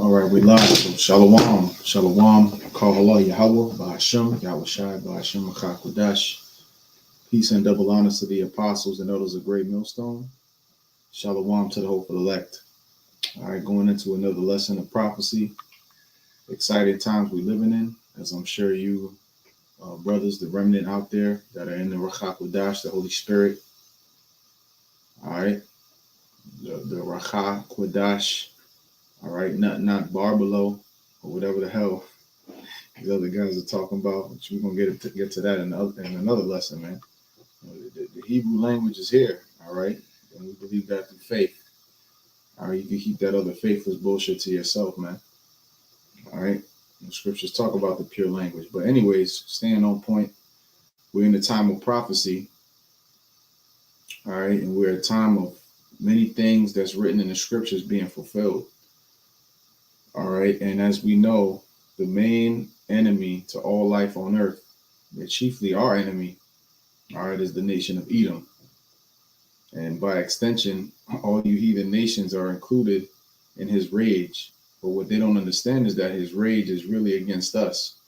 All right, we live. So Shalom. Shalom. Kavala Yahweh, Ba'ashem, Yahweh Shai, Ba'ashem, Makakwadash. Peace and double honors to the apostles and elders of Great Millstone. Shalom to the hopeful elect. All right, going into another lesson of prophecy. Exciting times we're living in, as I'm sure you brothers, the remnant out there that are in the Rachakwadash, the Holy Spirit. All right, the Rachakwadash. All right, not Barbalo or whatever the hell these other guys are talking about. Which we're gonna get to that in another lesson, man. The Hebrew language is here. All right, and we believe that through faith. All right, you can keep that other faithless bullshit to yourself, man. All right, the scriptures talk about the pure language, but anyways, staying on point. We're in the time of prophecy. All right, and we're at a time of many things that's written in the scriptures being fulfilled. All right, and as we know, the main enemy to all life on earth, chiefly our enemy, all right, is the nation of Edom. And by extension, all you heathen nations are included in his rage. But what they don't understand is that his rage is really against us.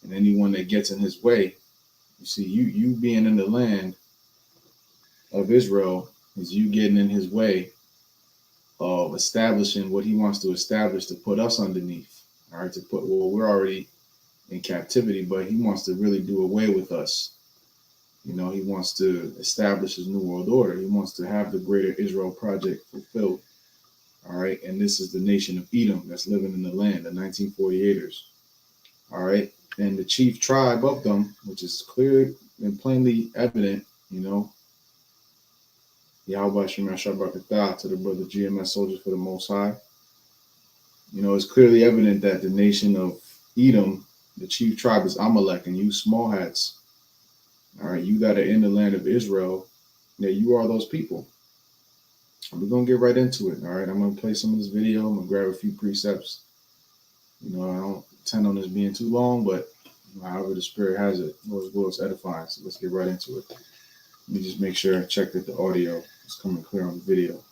And anyone that gets in his way, you see, you being in the land of Israel is you getting in his way of establishing what he wants to establish to put us underneath. All right, we're already in captivity, but he wants to really do away with us. You know, he wants to establish his new world order. He wants to have the greater Israel project fulfilled. All right, and this is the nation of Edom that's living in the land, the 1948ers. All right, and the chief tribe of them, which is clear and plainly evident, you know, Yahweh Shema Shabbat to the brother GMS Soldiers for the Most High. You know, it's clearly evident that the nation of Edom, the chief tribe is Amalek, and you small hats, all right, you that are in the land of Israel, that you are those people. And we're going to get right into it, all right? I'm going to play some of this video. I'm going to grab a few precepts. You know, I don't intend on this being too long, but however the Spirit has it, it's edifying. So let's get right into it. Let me just make sure I check that the audio is coming clear on the video.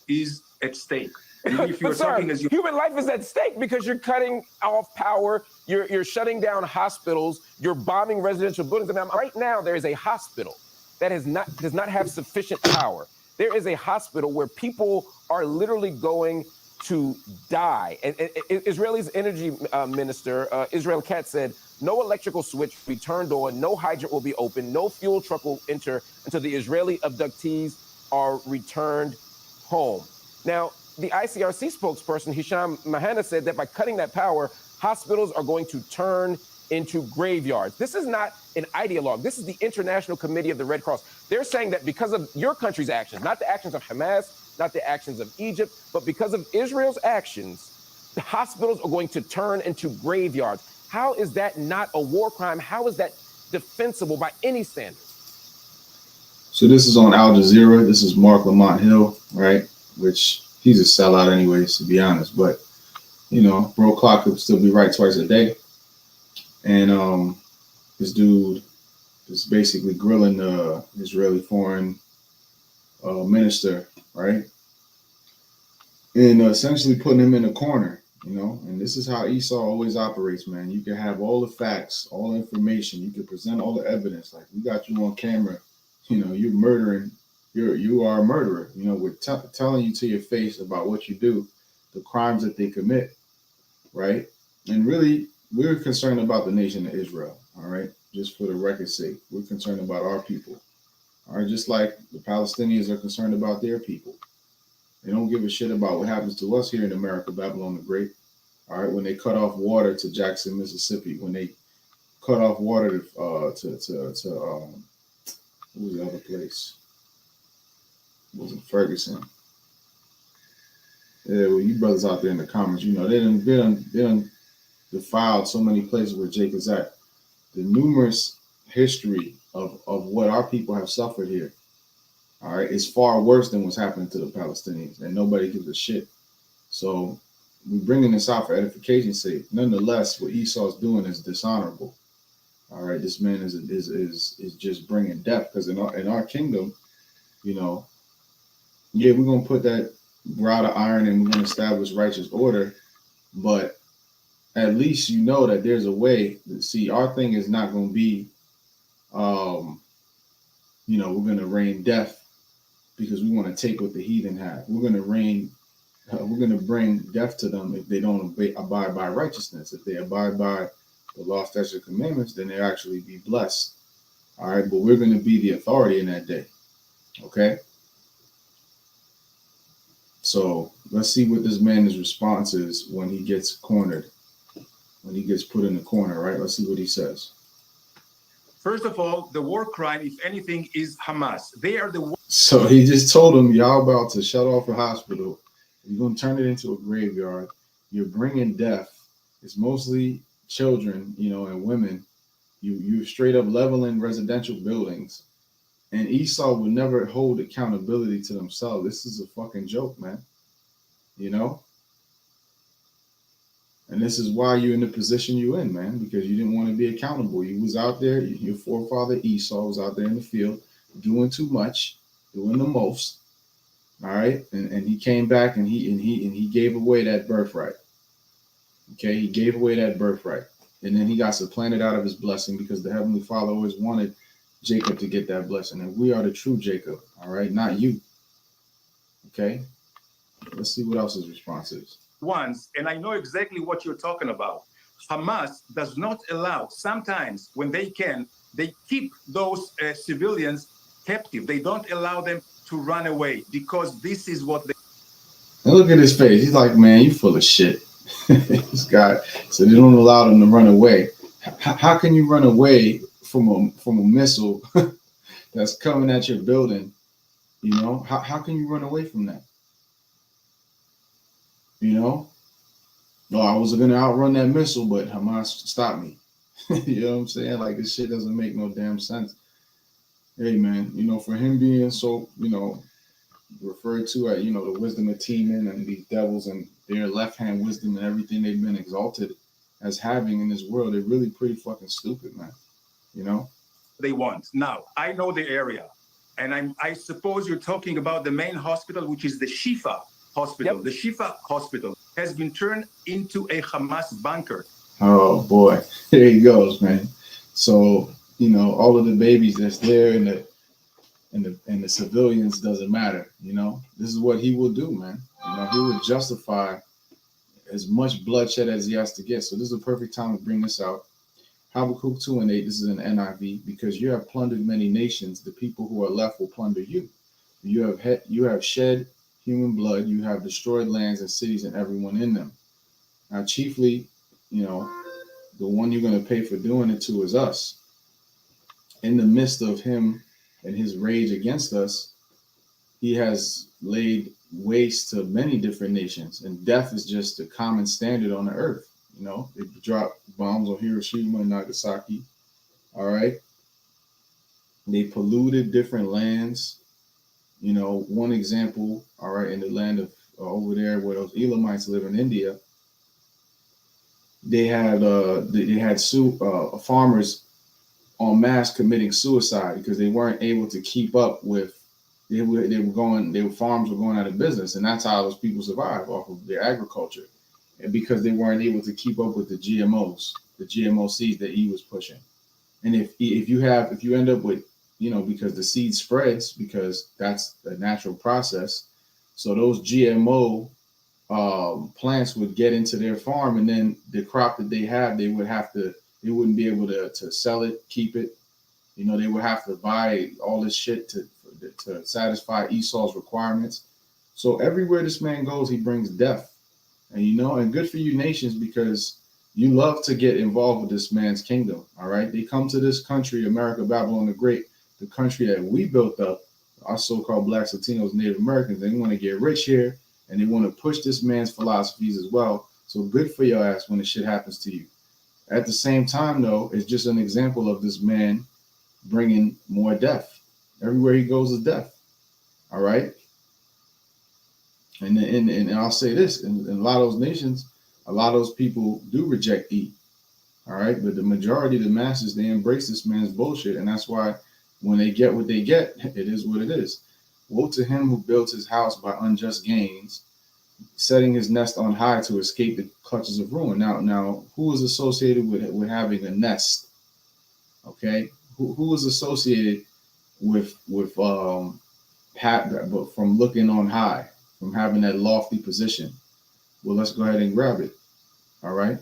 Is at stake. And if you're Sir, talking as you human life is at stake because you're cutting off power, you're shutting down hospitals, you're bombing residential buildings. And right now, there is a hospital that does not have sufficient power. There is a hospital where people are literally going to die. And Israel's energy minister, Israel Katz, said no electrical switch will be turned on, no hydrant will be open, no fuel truck will enter until the Israeli abductees are returned home. Now, the ICRC spokesperson, Hisham Mahana, said that by cutting that power, hospitals are going to turn into graveyards. This is not an ideologue. This is the International Committee of the Red Cross. They're saying that because of your country's actions, not the actions of Hamas, not the actions of Egypt, but because of Israel's actions, the hospitals are going to turn into graveyards. How is that not a war crime? How is that defensible by any standard? So this is on Al Jazeera. This is Mark Lamont Hill, right? Which he's a sellout anyways, to be honest. But, you know, bro clock could still be right twice a day. And this dude is basically grilling the Israeli foreign minister, right? And essentially putting him in a corner, you know. And this is how Esau always operates, man. You can have all the facts, all the information. You can present all the evidence. Like, we got you on camera. You know, you're murdering. You are a murderer. You know, we're telling you to your face about what you do, the crimes that they commit, right? And really, we're concerned about the nation of Israel, all right? Just for the record's sake, we're concerned about our people, all right? Just like the Palestinians are concerned about their people. They don't give a shit about what happens to us here in America, Babylon the Great, all right? When they cut off water to Jackson, Mississippi, when they cut off water to what was the other place? It wasn't Ferguson. Yeah, well, you brothers out there in the comments, you know, they done defiled so many places where Jake is at. The numerous history of what our people have suffered here, all right, is far worse than what's happening to the Palestinians, and nobody gives a shit. So we're bringing this out for edification's sake. Nonetheless, what Esau's doing is dishonorable. All right, this man is just bringing death, because in our kingdom, you know, Yeah, we're gonna put that rod of iron and we're gonna establish righteous order, but at least you know that there's a way. See, our thing is not gonna be, um, we're gonna rain death because we want to take what the heathen have. We're gonna rain. We're gonna bring death to them if they don't abide by righteousness. If they abide by the law, statutes, and commandments, then they actually be blessed. All right, but we're gonna be the authority in that day. Okay. So let's see what this man's response is when he gets cornered, when he gets put in the corner, right? Let's see what he says. First of all, the war crime, if anything, is Hamas. They are the So he just told him, y'all about to shut off a hospital. You're going to turn it into a graveyard. You're bringing death. It's mostly children, and women. You're straight up leveling residential buildings. And Esau will never hold accountability to themselves. This is a fucking joke, man. And this is why you're in the position you're in, man, because you didn't want to be accountable. You was out there, your forefather Esau was out there in the field doing too much, doing the most. All right. And he came back and he gave away that birthright. Okay, he gave away that birthright. And then he got supplanted out of his blessing because the Heavenly Father always wanted Jacob to get that blessing. And we are the true Jacob, all right, not you. Okay. Let's see what else his response is. ones, and I know exactly what you're talking about. Hamas does not allow, sometimes when they can, they keep those civilians captive. They don't allow them to run away because this is what they. And look at his face. He's like, man, you full of shit. This guy. So they don't allow them to run away. How can you run away from a missile that's coming at your building? How can you run away from that? No, I was gonna outrun that missile, but Hamas stopped me. You know what I'm saying? Like, this shit doesn't make no damn sense. Hey man, for him being so, referred to as, the wisdom of Teman and these devils and their left hand wisdom and everything they've been exalted as having in this world, they're really pretty fucking stupid, man. They want. Now, I know the area, and I suppose you're talking about the main hospital, which is the Shifa hospital. Yep. The Shifa hospital has been turned into a Hamas bunker. Oh boy, there he goes, man. So all of the babies that's there and the civilians doesn't matter. This is what he will do, man. He will justify as much bloodshed as he has to get. So this is a perfect time to bring this out. Habakkuk 2:8. This is an NIV. Because you have plundered many nations, the people who are left will plunder you. You have shed human blood. You have destroyed lands and cities and everyone in them. Now, chiefly, the one you're going to pay for doing it to is us. In the midst of him and his rage against us, he has laid waste to many different nations, and death is just a common standard on the earth. They dropped bombs on Hiroshima and Nagasaki. All right. They polluted different lands. One example, all right, in the land of over there where those Elamites live in India, they had farmers en masse committing suicide because they weren't able to keep up with. Their farms were going out of business, and that's how those people survive, off of their agriculture, and because they weren't able to keep up with the GMOs, the GMO seeds that he was pushing. And if you end up with, because the seed spreads, because that's a natural process, so those GMO plants would get into their farm, and then the crop that they have, they wouldn't be able to sell it, keep it. They would have to buy all this shit to satisfy Esau's requirements. So everywhere this man goes, he brings death. And good for you nations, because you love to get involved with this man's kingdom. All right. They come to this country, America, Babylon the Great, the country that we built up, our so-called Blacks, Latinos, Native Americans. They want to get rich here, and they want to push this man's philosophies as well. So good for your ass when the shit happens to you. At the same time, though, it's just an example of this man bringing more death. Everywhere he goes is death. All right. And I'll say this, in a lot of those nations, a lot of those people do reject E. All right. But the majority, the masses, they embrace this man's bullshit. And that's why when they get what they get, it is what it is. Woe to him who builds his house by unjust gains, setting his nest on high to escape the clutches of ruin. Now, who is associated with having a nest? Okay, who is associated with but from looking on high, from having that lofty position? Well, let's go ahead and grab it. All right,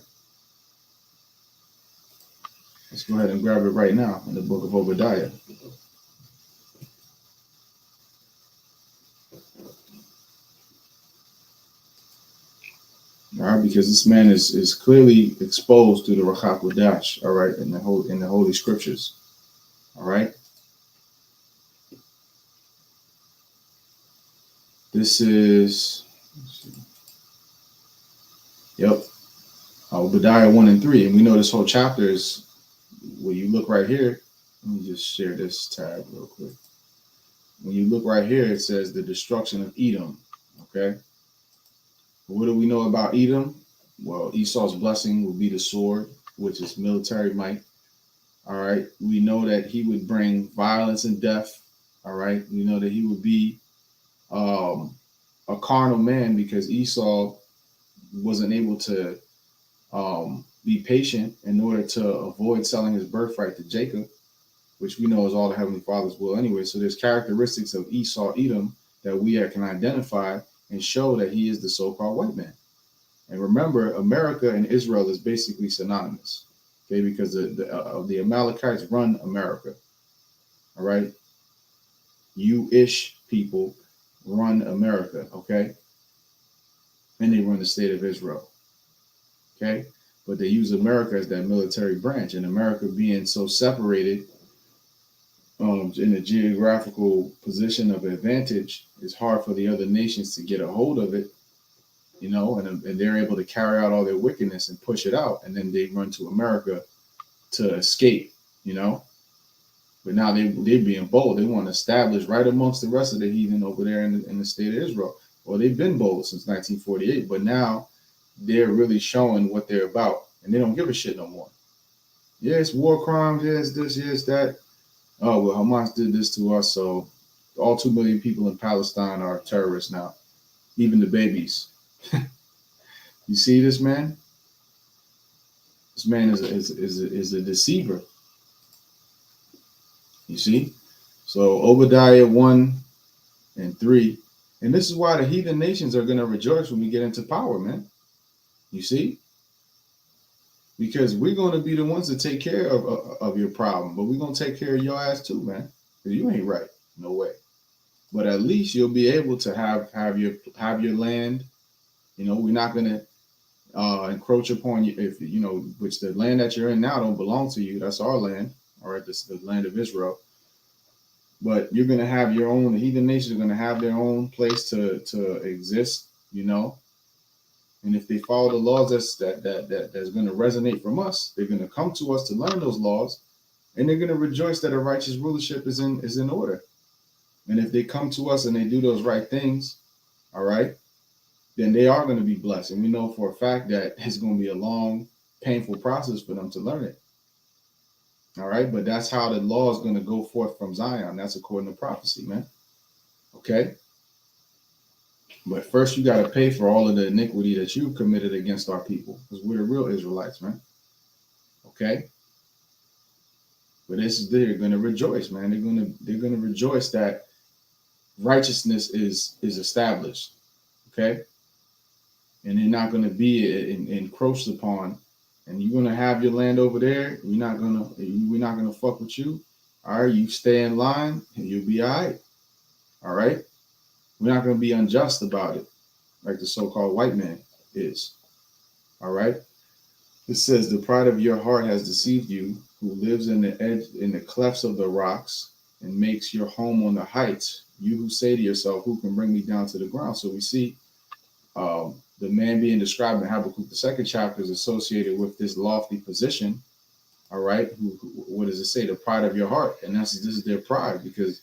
let's go ahead and grab it right now in the book of Obadiah. All right, because this man is clearly exposed to the Ruach HaKodesh, all right, in the Holy Scriptures. All right. This is, yep, Obadiah 1 and 3. And we know this whole chapter is, when you look right here, let me just share this tab real quick. When you look right here, it says the destruction of Edom. Okay. What do we know about Edom? Well, Esau's blessing will be the sword, which is military might. All right. We know that he would bring violence and death. All right. We know that he would be a carnal man because Esau wasn't able to be patient in order to avoid selling his birthright to Jacob, which we know is all the Heavenly Father's will anyway. So there's characteristics of Esau, Edom, that we can identify and show that he is the so-called white man. And remember, America and Israel is basically synonymous, okay? Because the Amalekites run America, all right? You-ish people run America, okay? And they run the state of Israel, okay? But they use America as that military branch, and America being so separated in a geographical position of advantage, it's hard for the other nations to get a hold of it, you know, and they're able to carry out all their wickedness and push it out, and then they run to America to escape, you know. But now they're being bold. They want to establish right amongst the rest of the heathen over there in the state of Israel. Well, they've been bold since 1948, but now they're really showing what they're about, and they don't give a shit no more. Yes, war crimes, yes, this, yes, that. Oh, well, Hamas did this to us, so all 2 million people in Palestine are terrorists now, even the babies. You see this man? This man is a deceiver. You see? So Obadiah 1 and 3. And this is why the heathen nations are going to rejoice when we get into power, man. You see? Because we're going to be the ones to take care of your problem, but we're going to take care of your ass too, man. Because you ain't right. No way. But at least you'll be able to have your land. You know, we're not going to encroach upon you, if you know, which the land that you're in now don't belong to you. That's our land, all right, this the land of Israel. But you're going to have your own. The heathen nations are going to have their own place to exist, you know. And if they follow the laws that's going to resonate from us, they're going to come to us to learn those laws, and they're going to rejoice that a righteous rulership is in order. And if they come to us and they do those right things, all right, then they are going to be blessed. And we know for a fact that it's going to be a long, painful process for them to learn it. All right, but that's how the law is going to go forth from Zion. That's according to prophecy, man. Okay. But first, you got to pay for all of the iniquity that you've committed against our people, because we're the real Israelites, man. Okay. But they're going to rejoice, man. They're going to rejoice that righteousness is established. Okay. And they're not going to be encroached upon. And you're gonna have your land over there. We're not gonna fuck with you. All right, you stay in line and you'll be all right. All right. We're not gonna be unjust about it, like the so-called white man is. All right. It says the pride of your heart has deceived you, who lives in the clefts of the rocks and makes your home on the heights. You who say to yourself, who can bring me down to the ground? So we see the man being described in Habakkuk, the 2nd chapter, is associated with this lofty position. All right. What does it say? The pride of your heart. And this is their pride, because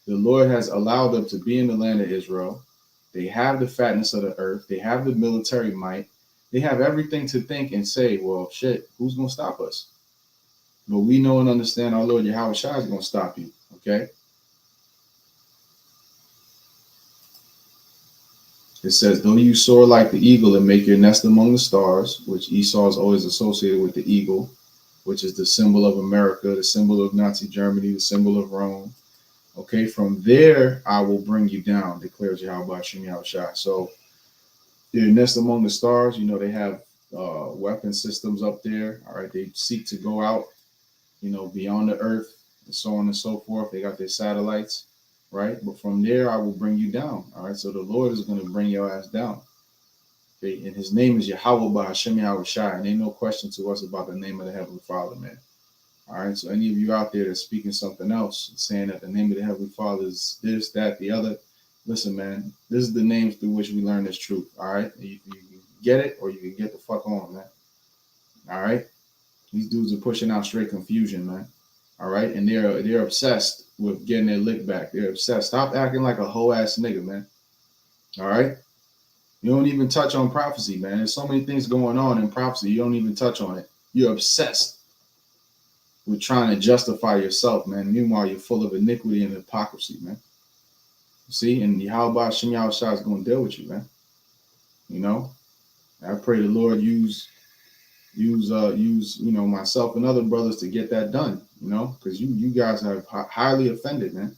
the Lord has allowed them to be in the land of Israel. They have the fatness of the earth. They have the military might. They have everything to think and say, well, shit, who's going to stop us? But we know and understand our Lord Yahweh Shai is going to stop you. Okay. It says, though you soar like the eagle and make your nest among the stars, which Esau is always associated with the eagle, which is the symbol of America, the symbol of Nazi Germany, the symbol of Rome. Okay, from there I will bring you down, declares Yahweh Shem Yahushua. So your nest among the stars, they have weapon systems up there. All right, they seek to go out, beyond the earth and so on and so forth. They got their satellites, right? But from there, I will bring you down. All right, so the Lord is going to bring your ass down. Okay, and his name is Yahweh by Hashem Yahushua, and ain't no question to us about the name of the Heavenly Father, man. All right, so any of you out there that's speaking something else, saying that the name of the Heavenly Father is this, that, the other, listen, man, this is the names through which we learn this truth. All right, you can get it or you can get the fuck on, man. All right, these dudes are pushing out straight confusion, man. All right, and they're obsessed with getting their lick back. They're obsessed. Stop acting like a whole ass nigga, man. All right, you don't even touch on prophecy, man. There's so many things going on in prophecy. You don't even touch on it. You're obsessed with trying to justify yourself, man. Meanwhile, you're full of iniquity and hypocrisy, man. See, and Yahweh Shem Yahushua is going to deal with you, man. I pray the Lord use myself and other brothers to get that done, because you guys are highly offended, man.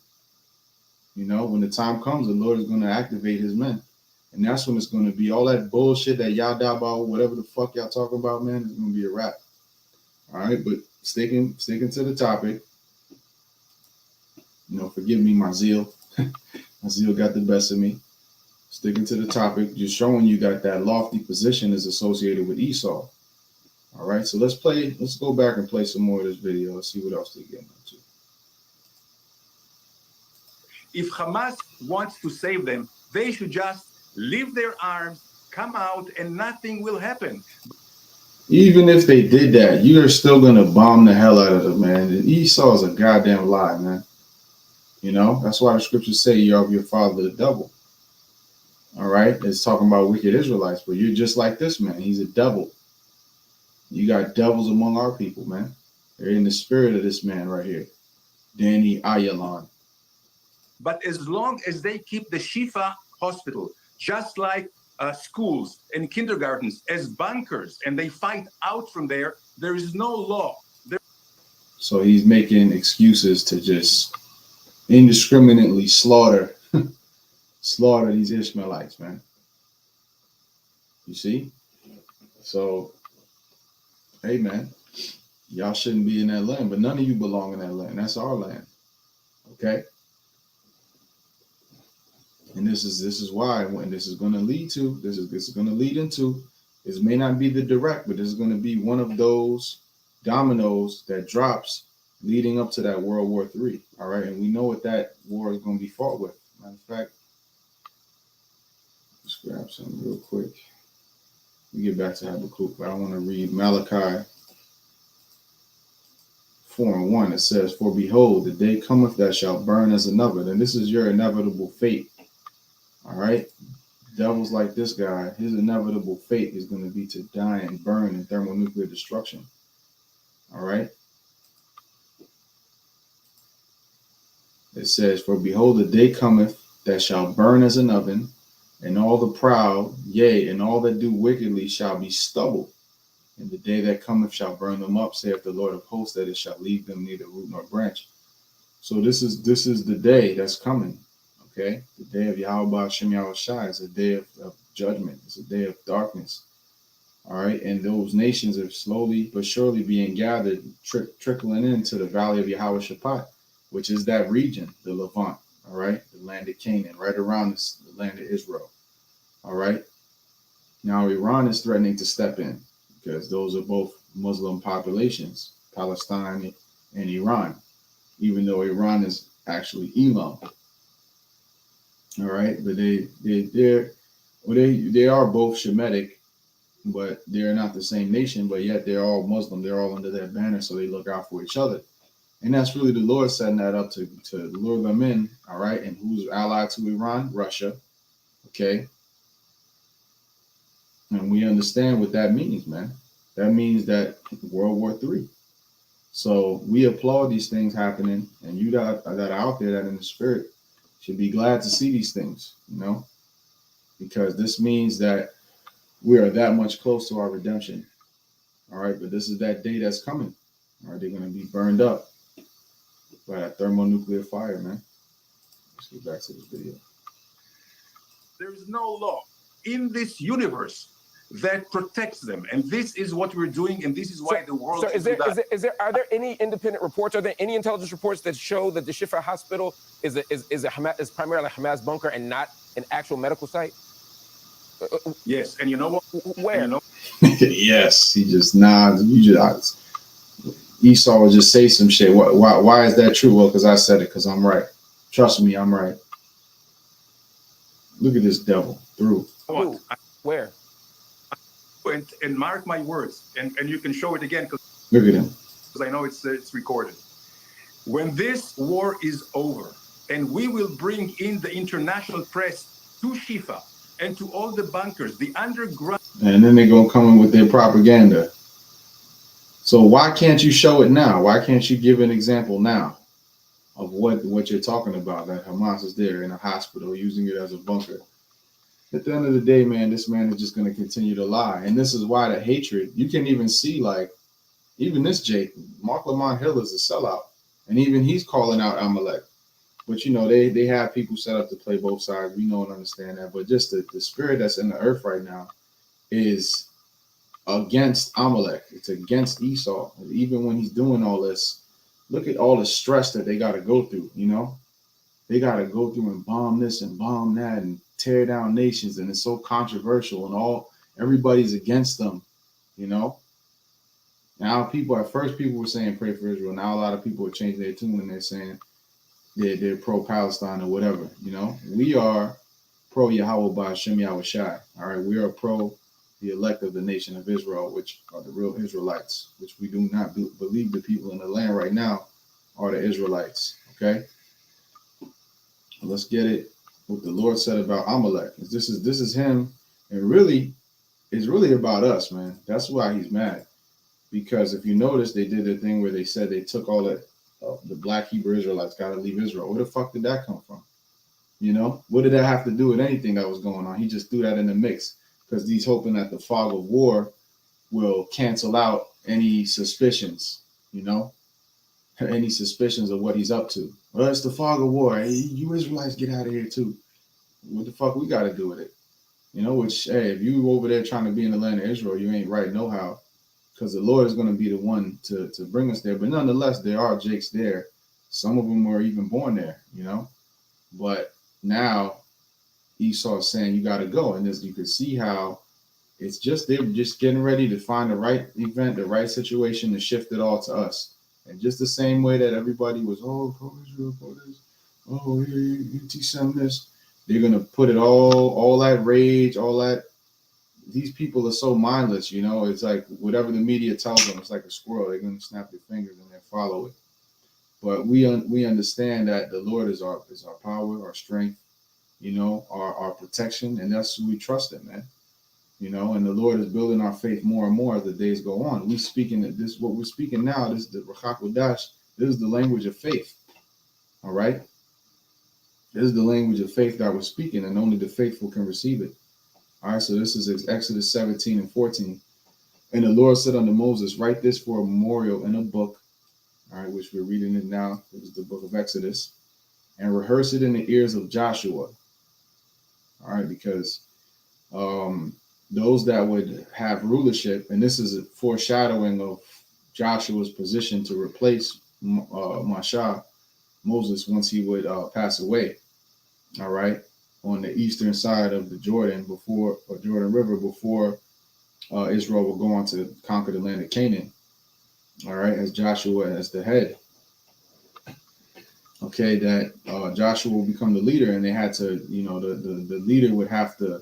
When the time comes, the Lord is going to activate his men, and that's when it's going to be all that bullshit that y'all die about, whatever the fuck y'all talking about, man. It's going to be a wrap. All right, but sticking to the topic. Forgive me, my zeal. My zeal got the best of me. Sticking to the topic, just showing you that lofty position is associated with Esau. All right, so let's go back and play some more of this video. Let's see what else they get into. If Hamas wants to save them, they should just leave their arms, come out, and nothing will happen. Even if they did that, you're still going to bomb the hell out of them, man. Esau is a goddamn lie, man. That's why the scriptures say you're of your father the devil. All right, it's talking about wicked Israelites, but you're just like this man. He's a devil. You got devils among our people, man. They're in the spirit of this man right here, Danny Ayalon. But as long as they keep the Shifa hospital, just like schools and kindergartens, as bunkers, and they fight out from there, there is no law. So he's making excuses to just indiscriminately slaughter these Ishmaelites, man. You see? So, hey, man, y'all shouldn't be in that land, but none of you belong in that land. That's our land. Okay? And this is why, when this is going to lead to, this is going to lead into, this may not be the direct, but this is going to be one of those dominoes that drops leading up to that World War III. All right, and we know what that war is going to be fought with. Matter of fact, let's grab something real quick. We get back to Habakkuk, but I want to read Malachi 4:1. It says, "For behold, the day cometh that shall burn as an oven," and this is your inevitable fate. All right, devils like this guy, his inevitable fate is going to be to die and burn in thermonuclear destruction. All right. It says, "For behold, the day cometh that shall burn as an oven, and all the proud, yea, and all that do wickedly shall be stubble. And the day that cometh shall burn them up, saith the Lord of hosts, that it shall leave them neither root nor branch." So this is the day that's coming. Okay, the day of Yahweh Shem Yahushua is a day of judgment. It's a day of darkness. All right, and those nations are slowly but surely being gathered, trickling into the valley of Yahweh Shaphat, which is that region, the Levant. All right, the land of Canaan, right around the land of Israel. All right. Now Iran is threatening to step in because those are both Muslim populations, Palestine and Iran, even though Iran is actually Elam. All right, but they are both Shemitic, but they're not the same nation. But yet they're all Muslim. They're all under that banner, so they look out for each other. And that's really the Lord setting that up to lure them in. All right, and who's allied to Iran? Russia. Okay. And we understand what that means, man. That means that World War III. So we applaud these things happening, and you that are out there that in the spirit should be glad to see these things, because this means that we are that much close to our redemption. All right, but this is that day that's coming. All right, they're going to be burned up by that thermonuclear fire, man. Let's get back to this video. There is no law in this universe that protects them, and this is what we're doing, and this is why the world. So, are there any independent reports? Are there any intelligence reports that show that the Shifa hospital is primarily a Hamas bunker and not an actual medical site? Yes, and you know what? Where? Yes, he just nods. Esau would just say some shit. Why is that true? Well, because I said it. Because I'm right. Trust me, I'm right. Look at this devil through. What? Where? And mark my words, and you can show it again. Look at him. Because I know it's recorded. When this war is over, and we will bring in the international press to Shifa and to all the bunkers, the underground. And then they're going to come in with their propaganda. So why can't you show it now? Why can't you give an example now of what you're talking about, that Hamas is there in a hospital using it as a bunker? At the end of the day, man, this man is just going to continue to lie. And this is why the hatred, you can even see, like, even this Jake, Mark Lamont Hill is a sellout. And even he's calling out Amalek. But, you know, they have people set up to play both sides. We know and understand that. But just the spirit that's in the earth right now is against Amalek. It's against Esau. Even when he's doing all this, look at all the stress that they got to go through, you know? They got to go through and bomb this and bomb that and tear down nations. And it's so controversial and everybody's against them, you know? Now at first people were saying pray for Israel. Now a lot of people are changing their tune and they're saying they're pro-Palestine or whatever, you know? We are pro-Yahweh by Hashem Yahweh Shai, all right? We are pro the elect of the nation of Israel, which are the real Israelites, which we do not believe the people in the land right now are the Israelites, okay? Let's get it. What the Lord said about Amalek. This is him, and really, it's really about us, man. That's why he's mad. Because if you notice, they did the thing where they said they took all the black Hebrew Israelites got to leave Israel. Where the fuck did that come from? You know, what did that have to do with anything that was going on? He just threw that in the mix because he's hoping that the fog of war will cancel out any suspicions, you know, any suspicions of what he's up to. Well, it's the fog of war. Hey, you Israelites get out of here too. What the fuck we got to do with it? You know, which, hey, if you over there trying to be in the land of Israel, you ain't right no how, because the Lord is going to be the one to bring us there. But nonetheless, there are Jakes there. Some of them were even born there, you know. But now Esau is saying you got to go. And as you can see how it's just, they're just getting ready to find the right event, the right situation to shift it all to us. And just the same way that everybody was, oh, pro-Israel, pro-this, oh, you teach them this. They're going to put it all that rage, all that. These people are so mindless, you know. It's like whatever the media tells them, it's like a squirrel. They're going to snap their fingers and then follow it. But we understand that the Lord is our power, our strength, you know, our protection. And that's who we trust in, man. You know, and the Lord is building our faith more and more as the days go on. We speaking this, what we're speaking now, this is the Rachakodash, this is the language of faith. All right. This is the language of faith that we're speaking, and only the faithful can receive it. All right. So this is Exodus 17 and 14. And the Lord said unto Moses, write this for a memorial in a book. All right, which we're reading it now. It is the book of Exodus, and rehearse it in the ears of Joshua. All right, because those that would have rulership, and this is a foreshadowing of Joshua's position to replace Moses once he would pass away. All right, on the eastern side of the Jordan Jordan River before Israel will go on to conquer the land of Canaan. All right, as Joshua as the head. Okay, that Joshua will become the leader, and they had to, you know, the leader would have to,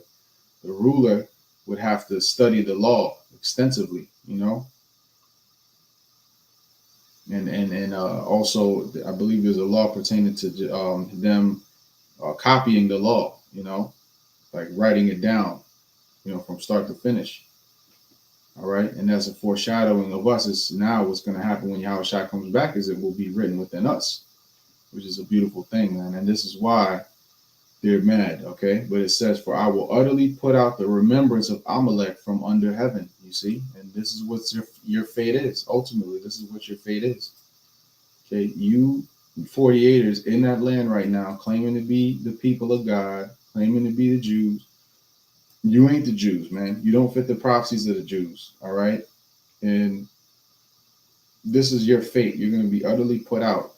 the ruler would have to study the law extensively, you know. And also, I believe there's a law pertaining to them copying the law, you know, like writing it down, you know, from start to finish. All right. And that's a foreshadowing of us. Is now what's going to happen when Yahweh Shai comes back is it will be written within us, which is a beautiful thing, man. And this is why They're mad, okay? But it says, "For I will utterly put out the remembrance of Amalek from under heaven." You see, and this is what your fate is. Ultimately, this is what your fate is. Okay, you 48ers in that land right now, claiming to be the people of God, claiming to be the Jews. You ain't the Jews, man. You don't fit the prophecies of the Jews. All right, and this is your fate. You're going to be utterly put out.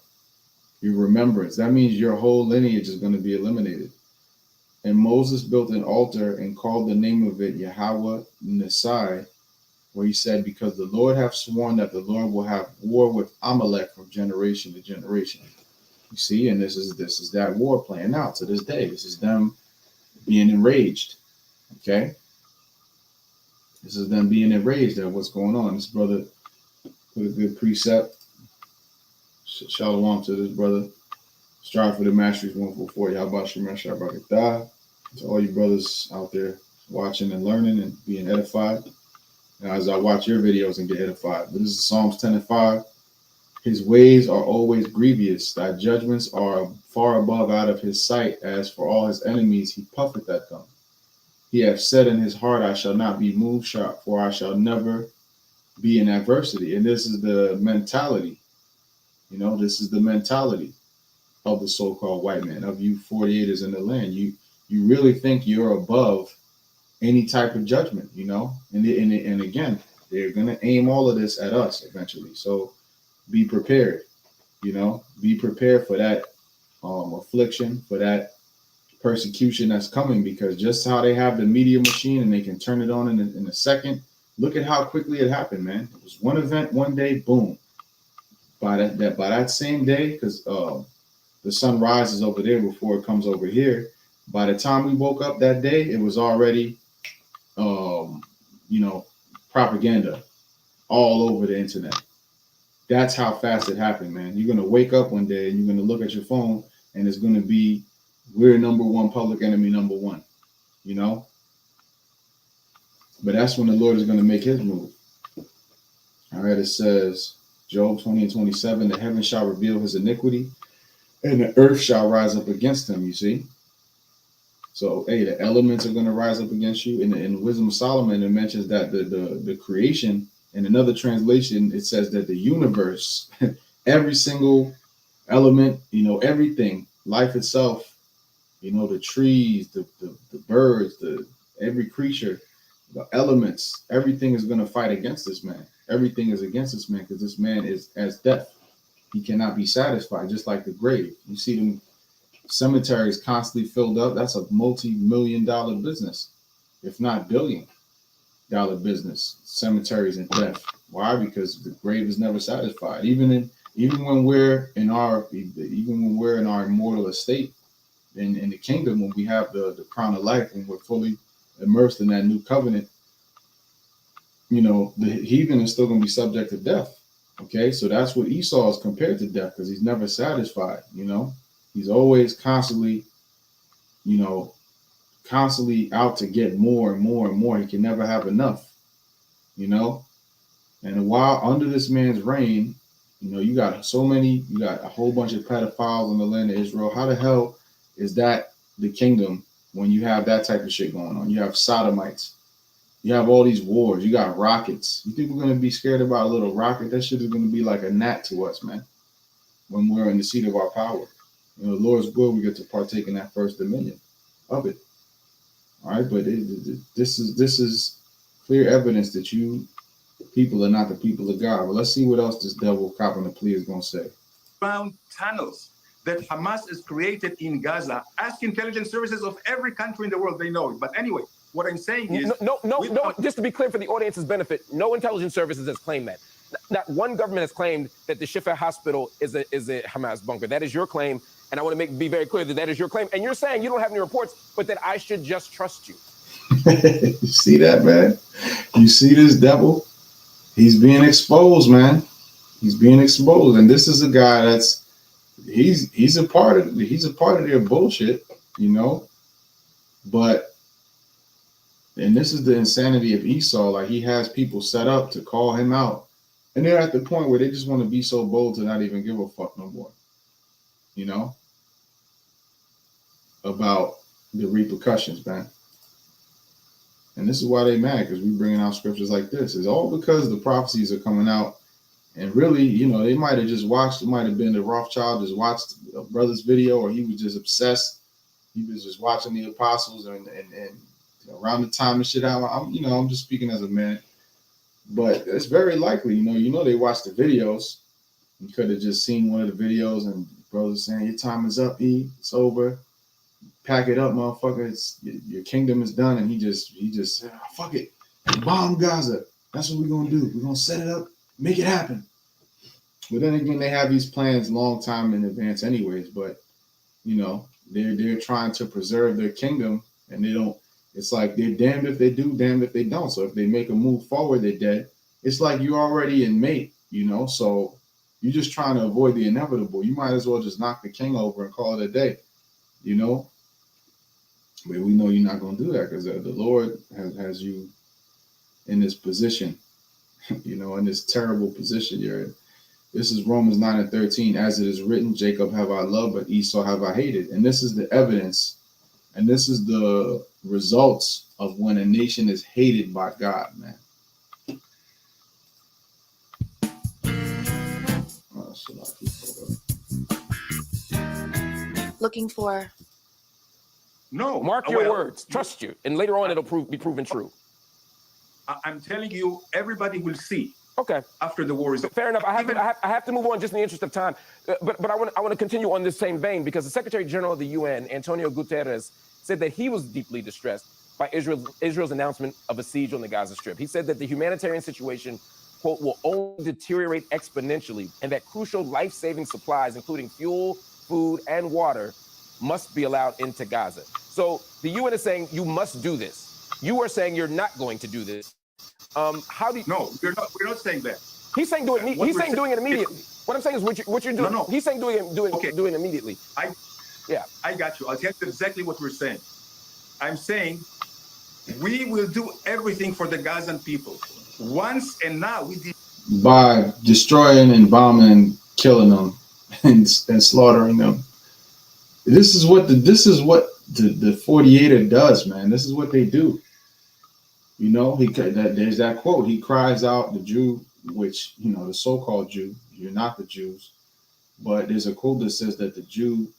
Your remembrance. That means your whole lineage is going to be eliminated. And Moses built an altar and called the name of it Yahweh Nisai, where he said, "Because the Lord hath sworn that the Lord will have war with Amalek from generation to generation." You see, and this is that war playing out to this day. This is them being enraged. Okay, this is them being enraged at what's going on. This brother put a good precept. Shalom to this brother. Strive for the masteries 144. Y'all about Shemesh, Shabbat. To all you brothers out there watching and learning and being edified. Now, as I watch your videos and get edified. But this is Psalms 10 and 5. His ways are always grievous. Thy judgments are far above out of his sight. As for all his enemies, he puffeth at them. He hath said in his heart, I shall not be moved, for I shall never be in adversity. And this is the mentality. You know, this is the mentality of the so-called white man, of you 48ers in the land. You really think you're above any type of judgment, you know? And again, they're going to aim all of this at us eventually. So be prepared, you know? Be prepared for that affliction, for that persecution that's coming, because just how they have the media machine and they can turn it on in a second. Look at how quickly it happened, man. It was one event, one day, boom. By that same day, because the sun rises over there before it comes over here. By the time we woke up that day, it was already, propaganda all over the internet. That's how fast it happened, man. You're going to wake up one day and you're going to look at your phone and it's going to be, we're number one, public enemy number one, you know? But that's when the Lord is going to make his move. All right, it says, Job 20 and 27, the heaven shall reveal his iniquity and the earth shall rise up against him, you see? So, hey, the elements are going to rise up against you. In the Wisdom of Solomon, it mentions that the creation, in another translation, it says that the universe, every single element, you know, everything, life itself, you know, the trees, the birds, every creature, the elements, everything is going to fight against this man. Everything is against this man because this man is as death. He cannot be satisfied, just like the grave. You see them cemeteries constantly filled up. That's a multi-million-dollar business, if not billion-dollar business. Cemeteries and death. Why? Because the grave is never satisfied. Even when we're in our immortal estate in the kingdom, when we have the crown of life, when we're fully immersed in that new covenant, you know, the heathen is still going to be subject to death. Okay, so that's what Esau is compared to death, because he's never satisfied, you know. He's always constantly out to get more and more and more. He can never have enough, you know. And while under this man's reign, you know, you got a whole bunch of pedophiles in the land of Israel. How the hell is that the kingdom when you have that type of shit going on? You have sodomites. You have all these wars. You got rockets. You think we're going to be scared about a little rocket? That shit is going to be like a gnat to us, man, when we're in the seat of our power. You know, the Lord's will, we get to partake in that first dominion of it. All right, but this is clear evidence that you people are not the people of God. Well, let's see what else this devil copping the plea is going to say. Found tunnels that Hamas has created in Gaza. Ask intelligence services of every country in the world, they know it. But anyway, what I'm saying is... No, just to be clear for the audience's benefit, no intelligence services has claimed that. Not one government has claimed that the Shifa hospital is a Hamas bunker. That is your claim, and I want to be very clear that is your claim. And you're saying you don't have any reports, but that I should just trust you. You see that, man? You see this devil? He's being exposed, man. He's being exposed, and this is a guy that's he's a part of their bullshit, you know. And this is the insanity of Esau. Like, he has people set up to call him out, and they're at the point where they just want to be so bold to not even give a fuck no more, you know. about the repercussions, man. And this is why they mad, because we bringing out scriptures like this. It's all because the prophecies are coming out. And really, you know, they might have just watched, it might have been the Rothschild just watched a brother's video, or he was just obsessed. He was just watching the apostles and around the time and shit out. I'm just speaking as a man. But it's very likely, they watched the videos. You could have just seen one of the videos and brothers saying, your time is up, E, it's over. Pack it up, motherfucker. Your kingdom is done. And he just said, oh, fuck it. Bomb Gaza. That's what we're gonna do. We're gonna set it up, make it happen. But then again, they have these plans long time in advance anyways. But they're trying to preserve their kingdom, and they don't. It's like they're damned if they do, damned if they don't. So if they make a move forward, they're dead. It's like you're already in mate, so you're just trying to avoid the inevitable. You might as well just knock the king over and call it a day, But we know you're not going to do that, because the Lord has you in this position, in this terrible position you're in. This is Romans 9:13. As it is written, Jacob have I loved, but Esau have I hated. And this is the evidence, and this is the results of when a nation is hated by God, man. Looking for. No. Mark your words. Trust you. And later on, it'll be proven true. I'm telling you, everybody will see. Okay. After the war is over. Fair enough. I have to move on just in the interest of time. But I want to continue on this same vein, because the Secretary General of the UN, Antonio Guterres, said that he was deeply distressed by Israel's announcement of a siege on the Gaza Strip. He said that the humanitarian situation, quote, will only deteriorate exponentially, and that crucial life-saving supplies, including fuel, food, and water, must be allowed into Gaza. So the UN is saying you must do this. You are saying you're not going to do this. How do you? No, we're not saying that. He's saying do it. He's saying doing it immediately. What I'm saying is what you're doing. No. He's saying doing it immediately. I got you. I'll tell you exactly what we're saying. I'm saying we will do everything for the Gazan people. Once and now we did by destroying and bombing and killing them and slaughtering them. This is what the 48er does, man. This is what they do. There's that quote. He cries out, the Jew, which, the so-called Jew, you're not the Jews, but there's a quote that says that the Jew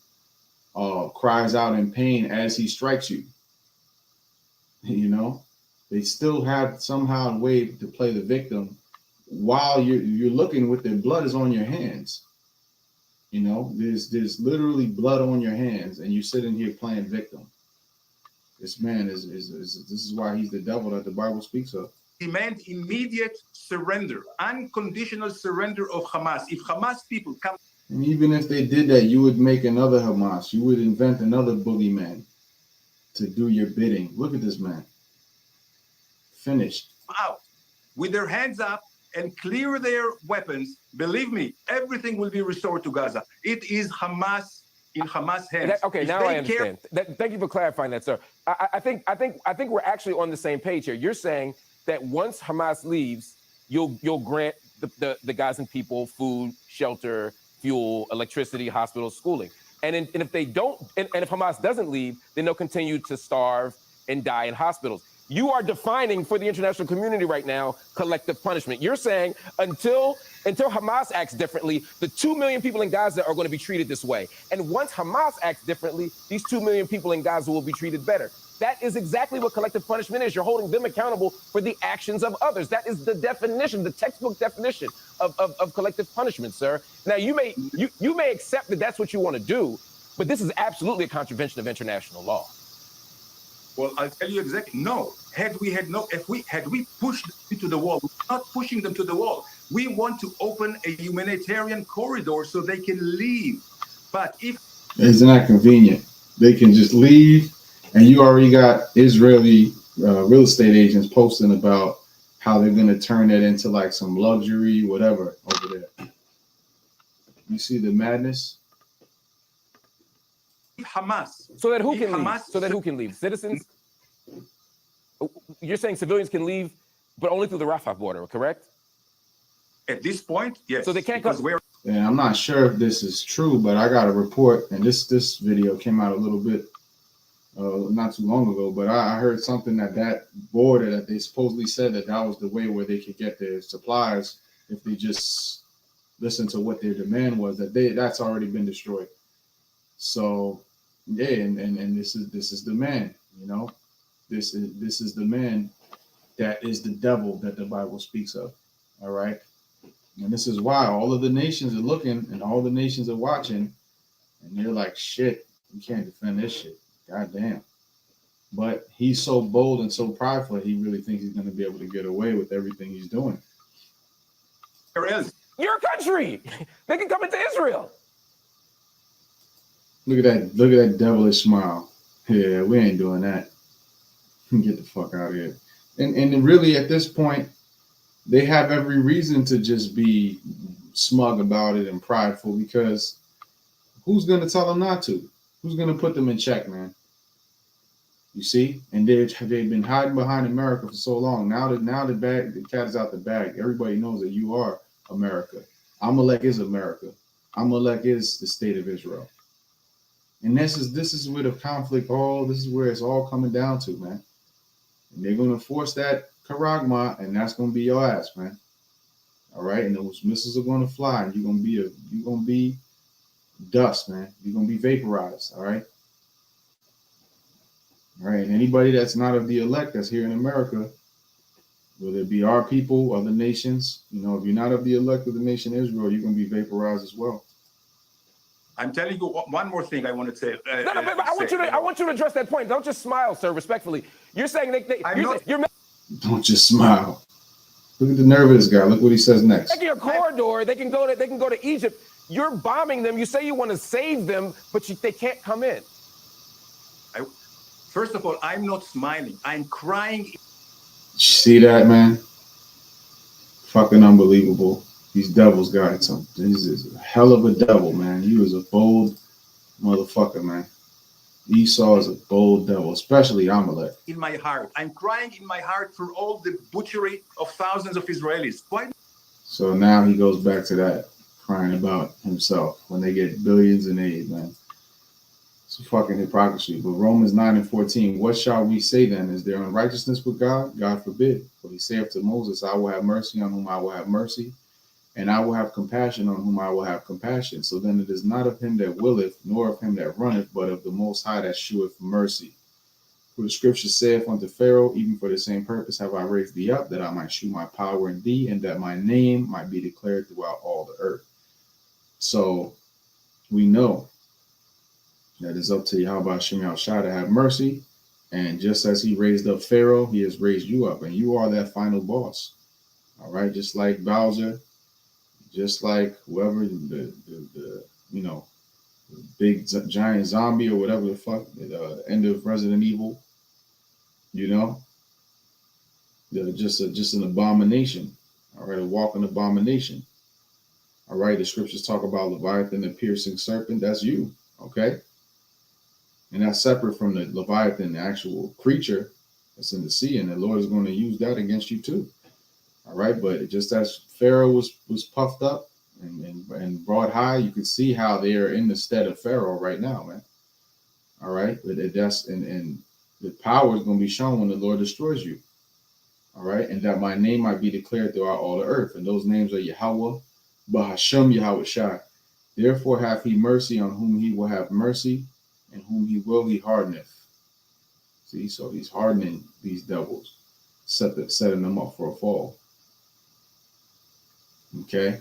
cries out in pain as he strikes you. They still have somehow a way to play the victim while you're looking with their blood is on your hands. There's literally blood on your hands, and you're sitting here playing victim. This man this is why he's the devil that the Bible speaks of. Demand immediate surrender, unconditional surrender of Hamas. If Hamas people come, and even if they did that, you would make another Hamas. You would invent another boogeyman to do your bidding. Look at this man. Finished. Out with their hands up and clear their weapons, believe me, everything will be restored to Gaza. It is Hamas in Hamas hands. Now I understand. Thank you for clarifying that, sir. I think we're actually on the same page here. You're saying that once Hamas leaves, you'll grant the Gazan people food, shelter, fuel, electricity, hospitals, schooling. And if they don't, and if Hamas doesn't leave, then they'll continue to starve and die in hospitals. You are defining for the international community right now collective punishment. You're saying until Hamas acts differently, the 2 million people in Gaza are going to be treated this way. And once Hamas acts differently, these 2 million people in Gaza will be treated better. That is exactly what collective punishment is. You're holding them accountable for the actions of others. That is the definition, the textbook definition of collective punishment, sir. Now, you may accept that that's what you want to do, but this is absolutely a contravention of international law. Well, I'll tell you exactly. No, had we pushed them to the wall, we're not pushing them to the wall. We want to open a humanitarian corridor so they can leave. But isn't that convenient? They can just leave, and you already got Israeli real estate agents posting about how they're going to turn that into like some luxury, whatever, over there. You see the madness? Hamas. So that who can leave? So that who can leave? Citizens? You're saying civilians can leave, but only through the Rafah border, correct? At this point, yes. So they can't come. And I'm not sure if this is true, but I got a report, and this video came out a little bit not too long ago, but I heard something that border that they supposedly said that was the way where they could get their supplies if they just listen to what their demand was. That's already been destroyed. So yeah, and this is the man, you know, this is the man that is the devil that the Bible speaks of. All right, and this is why all of the nations are looking and all the nations are watching, and they're like, shit, we can't defend this shit. God damn. But he's so bold and so prideful, he really thinks he's going to be able to get away with everything he's doing. Where else? Your country. They can come into Israel. Look at that devilish smile. Yeah, we ain't doing that. Get the fuck out of here. And really at this point, they have every reason to just be smug about it and prideful, because who's going to tell them not to? Who's going to put them in check, man? You see, and they've been hiding behind America for so long. Now the cat is out the bag. Everybody knows that you are America. Amalek is America. Amalek is the state of Israel. And this is where the conflict this is where it's all coming down to, man. And they're gonna force that charagma, and that's gonna be your ass, man. All right, and those missiles are gonna fly, and you're gonna be dust, man. You're gonna be vaporized. All right. All right, and anybody that's not of the elect that's here in America, whether it be our people, other nations, you know, if you're not of the elect of the nation Israel, you're gonna be vaporized as well. I'm telling you one more thing I want to say. No, but I want you to address that point. Don't just smile, sir. Respectfully, you're saying you're Don't just smile. Look at the nerve of this guy. Look what he says next. making a corridor. They can go to Egypt. You're bombing them. You say you want to save them, but they can't come in. First of all, I'm not smiling. I'm crying. See that, man? Fucking unbelievable. These devils got something. He's a hell of a devil, man. He was a bold motherfucker, man. Esau is a bold devil, especially Amalek. In my heart, I'm crying in my heart for all the butchery of thousands of Israelis. Why? So now he goes back to that, crying about himself when they get billions in aid, man. It's a fucking hypocrisy. But Romans 9:14, what shall we say then? Is there unrighteousness with God? God forbid. For he saith to Moses, I will have mercy on whom I will have mercy, and I will have compassion on whom I will have compassion. So then it is not of him that willeth, nor of him that runneth, but of the Most High that sheweth mercy. For the scripture saith unto Pharaoh, even for the same purpose have I raised thee up, that I might shew my power in thee, and that my name might be declared throughout all the earth. So we know that it's up to Yahweh Shem Yahushua to have mercy. And just as he raised up Pharaoh, he has raised you up, and you are that final boss. All right, just like Bowser, just like whoever the you know, big giant zombie or whatever the fuck, the end of Resident Evil, you know, just an abomination. All right, a walking abomination. All right, the scriptures talk about Leviathan, the piercing serpent. That's you, okay? And that's separate from the Leviathan, the actual creature that's in the sea, and the Lord is going to use that against you too. All right, but just as Pharaoh was puffed up and brought high, you can see how they are in the stead of Pharaoh right now, man. All right, but that's and the power is going to be shown when the Lord destroys you. All right, and that my name might be declared throughout all the earth, and those names are Yahweh, Bahashem Yahushua. Therefore hath he mercy on whom he will have mercy, and whom he will he hardeneth. See, so he's hardening these devils, setting them up for a fall. Okay.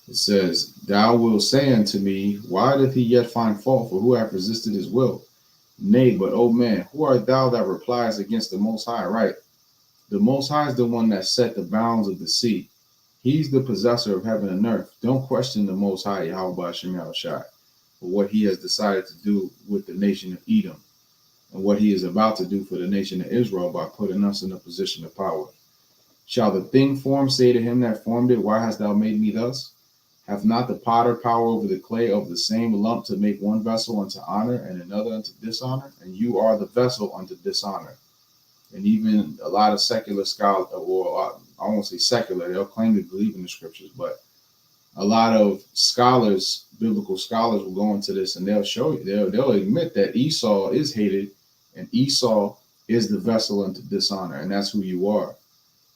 It says, thou wilt say unto me, why doth he yet find fault? For who hath resisted his will? Nay, but O man, who art thou that replies against the Most High? Right. The Most High is the one that set the bounds of the sea. He's the possessor of heaven and earth. Don't question the Most High, Yahweh Shem Yahushua, for what he has decided to do with the nation of Edom, and what he is about to do for the nation of Israel by putting us in a position of power. Shall the thing formed say to him that formed it, why hast thou made me thus? Hath not the potter power over the clay of the same lump to make one vessel unto honor and another unto dishonor? And you are the vessel unto dishonor. And even a lot of secular scholars, or I won't say secular, they'll claim to believe in the scriptures, but a lot of scholars biblical scholars will go into this and they'll show you, they'll admit that Esau is hated and Esau is the vessel unto dishonor, and that's who you are.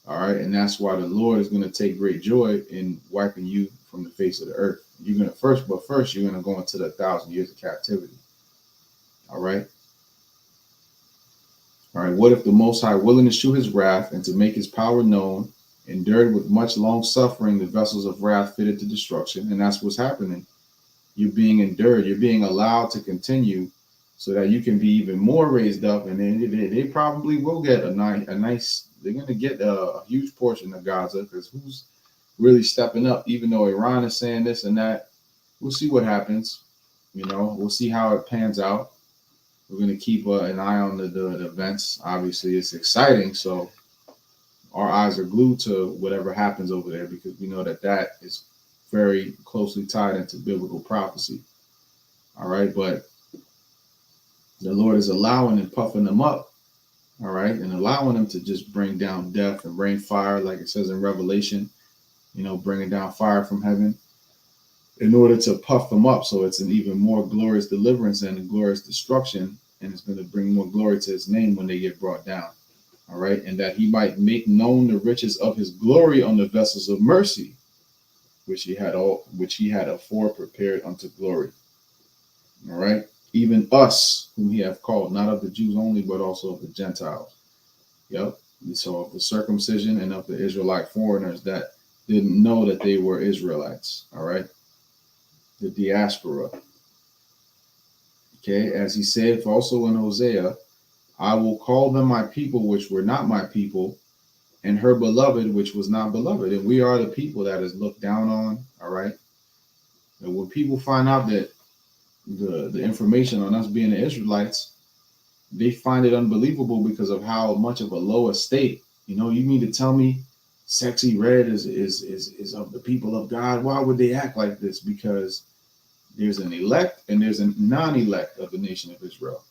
All right. And that's why the Lord is going to take great joy in wiping you from the face of the earth. You're going to first you're going to go into the 1,000 years of captivity. All right. All right. What if the Most High, willing to shew his wrath and to make his power known, endured with much long suffering the vessels of wrath fitted to destruction? And that's what's happening. You're being endured. You're being allowed to continue so that you can be even more raised up. And then they probably will get a nice, they're going to get a huge portion of Gaza, because who's really stepping up? Even though Iran is saying this and that, we'll see what happens. You know, we'll see how it pans out. We're going to keep an eye on the events. Obviously, it's exciting. So our eyes are glued to whatever happens over there, because we know that is very closely tied into biblical prophecy. All right. But the Lord is allowing and puffing them up. All right. And allowing them to just bring down death and rain fire, like it says in Revelation, you know, bringing down fire from heaven in order to puff them up. So it's an even more glorious deliverance and a glorious destruction. And it's going to bring more glory to his name when they get brought down. All right. And that he might make known the riches of his glory on the vessels of mercy, which he had afore prepared unto glory. All right. Even us, whom he hath called, not of the Jews only, but also of the Gentiles. Yep. So of the circumcision and of the Israelite foreigners that didn't know that they were Israelites. All right. The diaspora. Okay. As he saith also in Hosea, I will call them my people, which were not my people, and her beloved, which was not beloved. And we are the people that is looked down on. All right. And when people find out that the information on us being the Israelites, they find it unbelievable because of how much of a low estate. You know, you mean to tell me Sexy Red is of the people of God? Why would they act like this? Because there's an elect and there's a non-elect of the nation of Israel.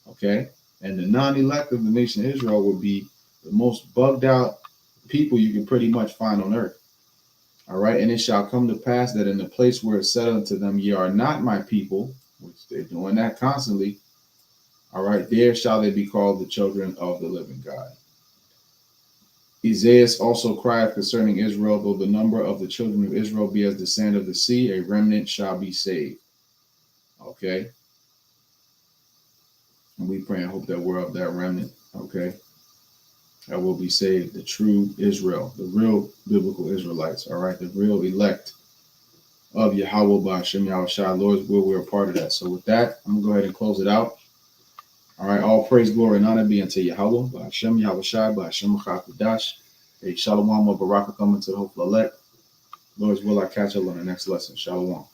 Okay. And the non-elect of the nation of Israel would be the most bugged out people you can pretty much find on earth. All right. And it shall come to pass that in the place where it said unto them, ye are not my people, which they're doing that constantly. All right. There shall they be called the children of the living God. Isaiah also cried concerning Israel, though the number of the children of Israel be as the sand of the sea, a remnant shall be saved. Okay. And we pray and hope that we're of that remnant. Okay. That will be saved. The true Israel, the real biblical Israelites. All right. The real elect of Yahweh by Hashem Yahushua. Lord's will, we're a part of that. So with that, I'm going to go ahead and close it out. All right. All praise, glory, and honor be unto Yahweh by Hashem Yahushua by Hashem Chakudash. A shalom of Baraka coming to the hopeful elect. Lord's will, I catch up on the next lesson. Shalom.